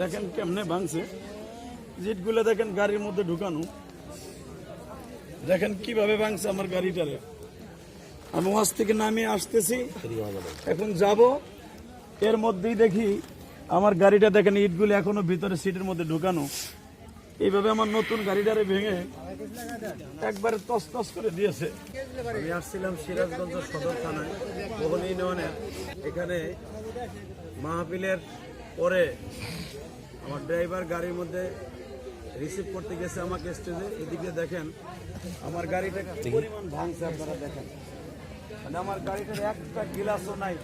দেখেন কেমনে ভাঙছে, জিটগুলো দেখেন গাড়ির মধ্যে ঢুকানো, দেখেন কিভাবে ভাঙছে আমার গাড়িটারে। আমি ওয়াজ থেকে নামিয়ে আসতেছি, এখন যাব, এর মধ্যেই দেখি আমার গাড়িটা দেখেন ইটগুলো এখনো ভিতরে সিটের মধ্যে ঢুকানো। এইভাবে আমার নতুন গাড়িটারে ভেঙে একবারে তস করে দিয়েছে। আমি আসছিলাম সিরাজগঞ্জ সদর থানায় বহল ইউনিয়নের। এখানে মাহফিলের পরে আমার ড্রাইভার গাড়ির মধ্যে রিসিভ করতে গেছে আমাকে স্টেজে। এদিকে দেখেন আমার গাড়িটা কি পরিমাণ ভাঙছে, আপনারা দেখেন। মানে আমার গাড়িটার একটা গ্লাসও নাই,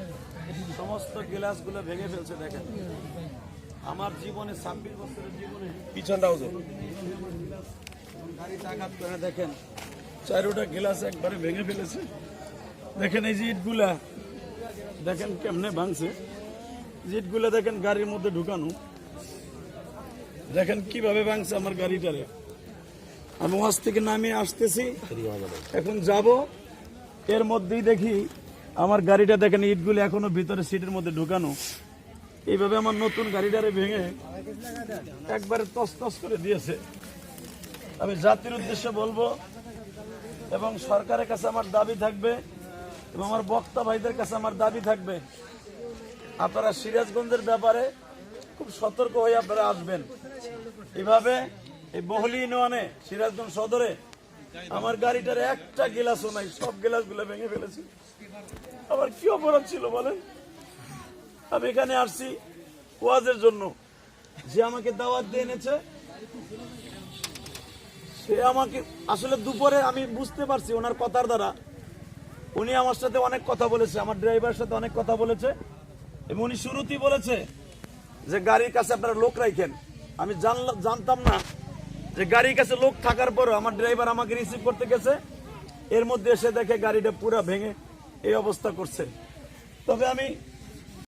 সমস্ত গ্লাসগুলো ভেঙে ফেলছে। দেখেন আমার জীবনে 26 বছরের জীবনে পিছনটাও গাড়িটা আঘাত করে দেখেন চারোটা গ্লাস একবারে ভেঙে ফেলেছে। দেখেন এই যে ইটগুলা দেখেন কেমনে ভাঙছে, ইটগুলা দেখেন গাড়ির মধ্যে ঢুকানো, দেখেন কিভাবে ভাঙছে আমার গাড়িটারে। আমি ওয়াজ থেকে নামিয়ে আসতেছি, এখন যাব, এর মধ্যেই দেখি আমার গাড়িটা দেখেন ইটগুলো এখনো ভিতরে সিটের মধ্যে ঢুকানো। এইভাবে আমার নতুন গাড়িটারে ভেঙে একবারে তস করে দিয়েছে। আমি জাতির উদ্দেশ্যে বলবো এবং সরকারের কাছে আমার দাবি থাকবে এবং আমার বক্তা ভাইদের কাছে আমার দাবি থাকবে, আপনারা সিরাজগঞ্জের ব্যাপারে খুব সতর্ক হয়ে আপনারা আসবেন। এভাবে এই বহলি ইউনিয়নে সিরাজগঞ্জ সদরে আমার গাড়িটার একটা গ্লাসও নাই, সব গ্লাসগুলো ভেঙে ফেলেছে। আমার কি অপরাধ ছিল বলেন? আমি এখানে আসছি ওয়াজের জন্য, যে আমাকে দাওয়াত দিয়ে এনেছে সে আমাকে আসলে দুপুরে আমি বুঝতে পারছি ওনার কথার দ্বারা, উনি আমার সাথে অনেক কথা বলেছে, আমার ড্রাইভারের সাথে অনেক কথা বলেছে এবং উনি শুরুতেই বলেছে যে গাড়ির কাছে আপনারা লোক রাখেন। আমি জানতাম না যে গাড়ির কাছে লোক থাকার পরও আমার ড্রাইভার আমাকে রিসিভ করতে গেছে, এর মধ্যে এসে দেখে গাড়িটা পুরো ভেঙে এই অবস্থা করছে। তবে আমি